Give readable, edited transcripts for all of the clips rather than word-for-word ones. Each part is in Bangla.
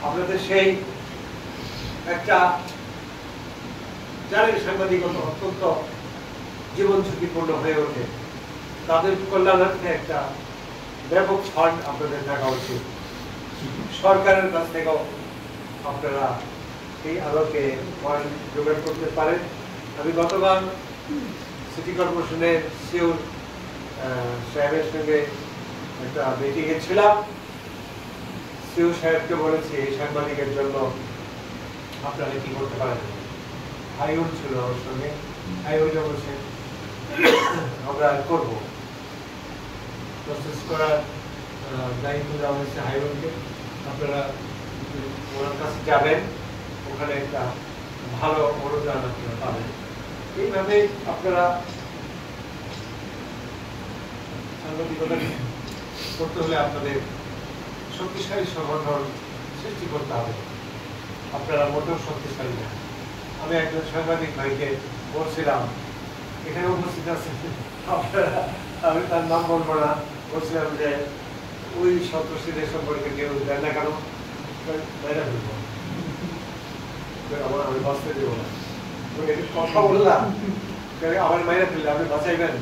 আপনাদের সেই একটা জানেন সাংবাদিকতা অত্যন্ত জীবন ঝুঁকিপূর্ণ হয়ে ওঠে, তাদের কল্যাণার্থে একটা ব্যাপক ফান্ড আপনাদের থাকা উচিত। সরকারের কাছ থেকেও আপনারা এই আলোকে ফান্ড জোগাড় করতে পারেন। আমি গতবার সিটি কর্পোরেশনের সিওর সাহেবের সঙ্গে একটা মিটিংয়ে ছিলাম। সিও সাহেবকে বলেছি এই সাংবাদিকের জন্য আপনারা কি করতে পারেন। হাইউড ছিল আমার সঙ্গে, হাইউডে বসে আমরা করব প্রসেস করার দায়িত্ব দেওয়া হয়েছে হাইউডকে। আপনারা ওনার কাছে যাবেন, ওখানে একটা ভালো অনুদান আপনারা পাবেন। এইভাবে আপনারা সাংবাদিকতা করতে হলে আপনাদের শক্তিশালী সংগঠন সৃষ্টি করতে হবে। আপনারা মোটেও শক্তিশালী না। আমি একজন সাংবাদিক ভাইকে বলছিলাম, এখানে উপস্থিত আছেন আপনারা, আমি তার নাম বলবো না, বলছিলাম যে ওই সন্ত্রাসীদের সম্পর্কে কেউ দেন না কেন, বাইরে ফেলবো, আমি বাঁচতে দেবো না। কথা বললাম আমার মাইরা ফেললে আপনি বাঁচাইবেন।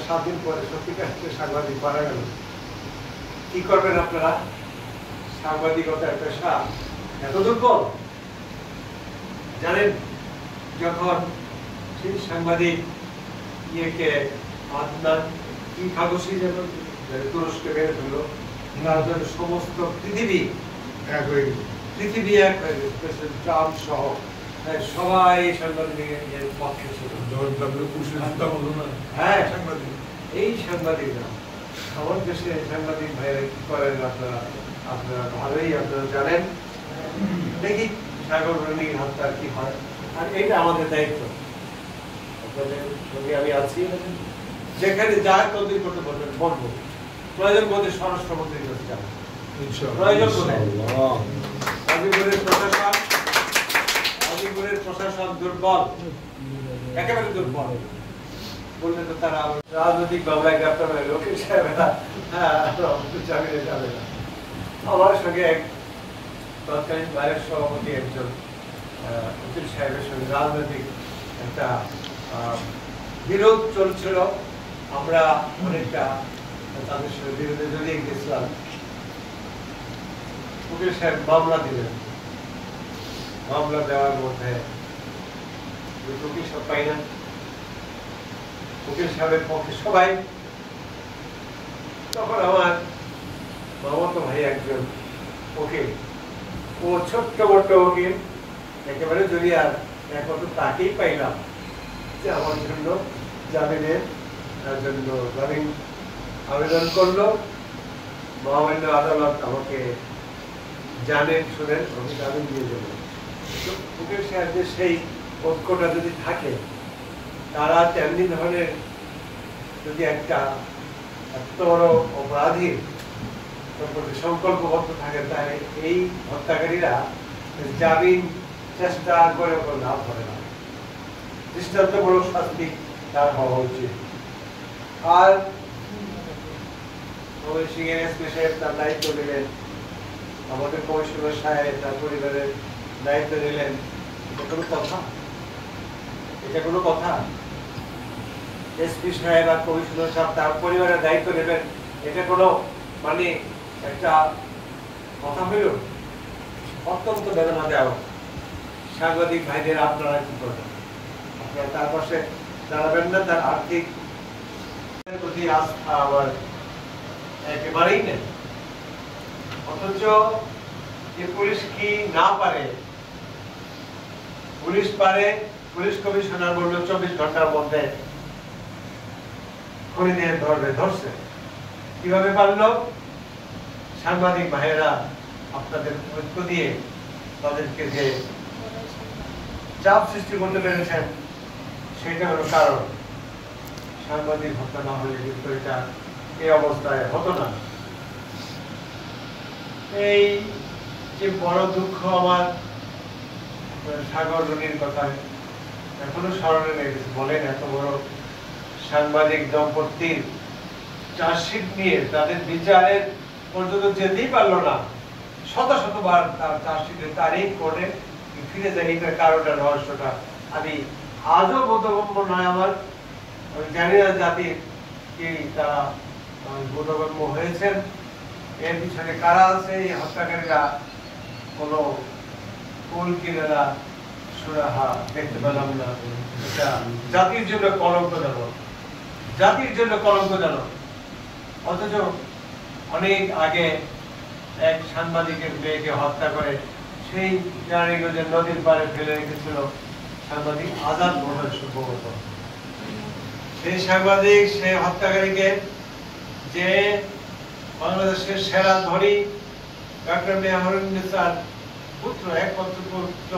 7 দিন পরে সত্যিকার সাংবাদিক মারা গেল। কি করবেন আপনারা? সাংবাদিকতার পেশা এত দুর্বল জানেন। যখন সেই সাংবাদিক ইয়েকে আদনান কি কাগজী যেন তুরস্কে বের হলো, তার জন্য সমস্ত পৃথিবী এক হয়ে গেল, পৃথিবী এক হয়ে গেল, প্রেসিডেন্ট ট্রাম্প সহ সবাই সাংবাদিকের পক্ষে ছিল। হ্যাঁ, সাংবাদিক এই সাংবাদিকরা আমার দেশে সাংবাদিক ভাইরা কি করেন আপনারা ভালোই আপনারা জানেন। দেখি সাগর রণির হত্যার কি হয়, আর এইটা আমাদের দায়িত্ব। আপনাদের সঙ্গে আমি আছি, যেখানে যা তদবির করতে বলবেন বলবো। প্রয়োজন বোধে স্বরাষ্ট্রমন্ত্রীর কাছে যাবেন, প্রয়োজন বোধে। গাজীপুরের প্রশাসন দুর্বল, একেবারে দুর্বল। বললে তো তারা রাজনৈতিক মামলায় গ্রেপ্তার হয়ে লোকের সাহেবেরা জামিনে যাবে না। আমার সঙ্গে এক তৎকালীন বাইরের সভাপতি একজন উকিল সাহেবের সঙ্গে রাজনৈতিক একটা বিরোধ চলছিল। আমরা অনেকটা তাদের সঙ্গে বিরোধে জড়িয়ে গেছিলাম। উকিল সাহেব মামলা দিলেন, মামলা দেওয়ার মধ্যে উকিল সব পাই না, উকিল সাহেবের পক্ষে সবাই। তখন আমার মামাতো ভাই একজন উকিল, ও ছোট্ট মোট্ট উকিল, একেবারে যদি আর একমাত্র তাকেই পাইলাম যে আমার জন্য জামিনের জন্য জামিন আবেদন করলো। মহামান্য আদালত আমাকে জানেন শুনেন আমি জামিন দিয়ে দেবো। উকিল সাহেবদের সেই ঐক্যটা যদি থাকে, তারা তেমনি ধরনের যদি একটা এত বড় অপরাধীর সম্পর্কে সংকল্পবদ্ধ থাকে, তাহলে এই হত্যাকারীরা জামিন চেষ্টা করে লাভ হবে না। দৃষ্টান্তমূলক শাস্তি তার হওয়া উচিত। আর এসপি সাহেব তার দায়িত্ব নিলেন, আমাদের কমিশনার সাহেব তার পরিবারের দায়িত্ব নিলেন। এটা কোনো কথা? এটা কোনো কথা? এসপি সাহেব আর কমিশনার সাহেব তার পরিবারের দায়িত্ব নেবেন, এটা কোনো মানে একটা কথা হইল? অত্যন্ত বেদনা দেওয়া। সাংবাদিক ভাইদের আপনারা কি করবেন? আপনারা তার পাশে দাঁড়াবেন না? তার আর্থিক প্রতি আস্থা আবার একেবারেই নেই। অথচ যে পুলিশ কি না পারে, পুলিশ পারে। পুলিশ কমিশনার বললো 24 ঘন্টার মধ্যে খুনিদের ধরবে, ধরছে। কিভাবে পারলো? সাংবাদিক ভাইয়েরা আপনাদের ঐক্য দিয়ে তাদেরকে যে চাপ সৃষ্টি করতে পেরেছেন, সেটা হলো কারণ। সাংবাদিক হত্যা না হলে কিন্তু এটা এই অবস্থায় হতো না। এই যে বড় দুঃখ আমার সাগর রণির কথায় এখনো স্মরণে লেগেছে। বলেন, এত বড় সাংবাদিক দম্পতির চার্জশিট নিয়ে তাদের বিচারের পর্যন্ত যেতেই পারলো না, শত শতবার তার চার্জশিটের তারিখ কোর্টে ফিরে যায়। এটার কারণটা, রহস্যটা আমি আজও বোধগম্য নয় আমার। আমি জানি না জাতির কি তারা বোধগম্য হয়েছেন, এর পিছনে কারা আছে, এই হত্যাকারীরা কোনো কুল কিনারা সুরাহা দেখতে পেলাম না। এটা জাতির জন্য কলঙ্কজনক, জাতির জন্য কলঙ্কজনক। অথচ অনেক আগে এক সাংবাদিকের মেয়েকে হত্যা করে সেই নারায়ণগঞ্জের নদীর পাড়ে ফেলে রেখেছিল সাংবাদিক আজাদ মোহন সম্ভবত। সেই সাংবাদিক, সেই হত্যাকারীকে, যে বাংলাদেশের সেরা ধনী ডক্টর মেহরুন্নেসার পুত্র, একমাত্র পুত্র,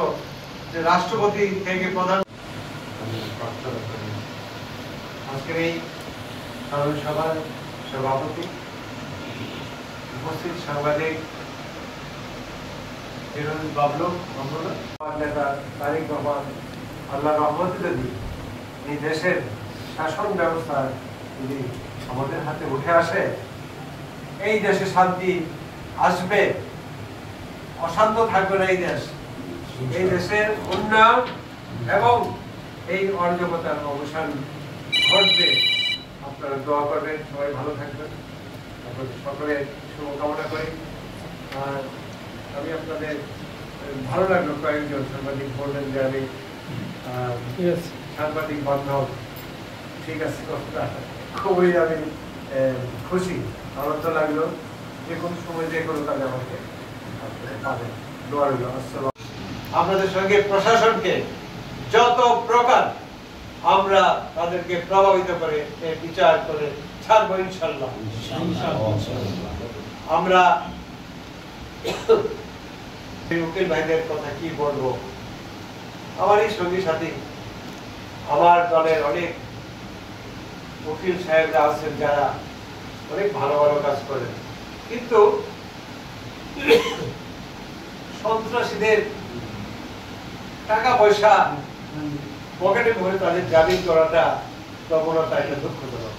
যে রাষ্ট্রপতি থেকে প্রধান, আজকের এই সাধারণ সভার সভাপতি, উপস্থিত সাংবাদিক বাবলু, নেতা তারিক রহমান, আল্লাহ রহমতে যদি এই দেশের শাসন ব্যবস্থা যদি আমাদের হাতে উঠে আসে, এই দেশে শান্তি আসবে, অশান্ত থাকবে না এই দেশ। এই দেশের উন্নয়ন এবং এই অরাজকতার অবসান ঘটবে। আপনারা দোয়া করবেন, সবাই ভালো থাকবেন, সকলের শুভকামনা করি। আর আমি আপনাদের ভালো লাগলো, কয়েকজন সাংবাদিক বললেন যে আমি সাংবাদিক বান্ধব, ঠিক আছে, খুবই আমি খুশি, আনন্দ লাগলো। যে কোনো সময় যে কোনো কাজে আমাকে পাবেন, দোয়া রইল। আসসালাম। আপনাদের সঙ্গে প্রশাসনকে যত প্রকার আমরা তাদেরকে প্রভাবিত করে বিচার করে ছাড়বো ইনশাল্লাহ। আমরা উকিল ভাইদের কথা কি বলবো, আমার এই সঙ্গী সাথী, আমার দলের অনেক উকিল সাহেবরা আছেন যারা অনেক ভালো ভালো কাজ করেন, কিন্তু সন্ত্রাসীদের টাকা পয়সা পকেটে ভরে তাদের জামিন করাটা প্রবণতা, এটা দুঃখজনক।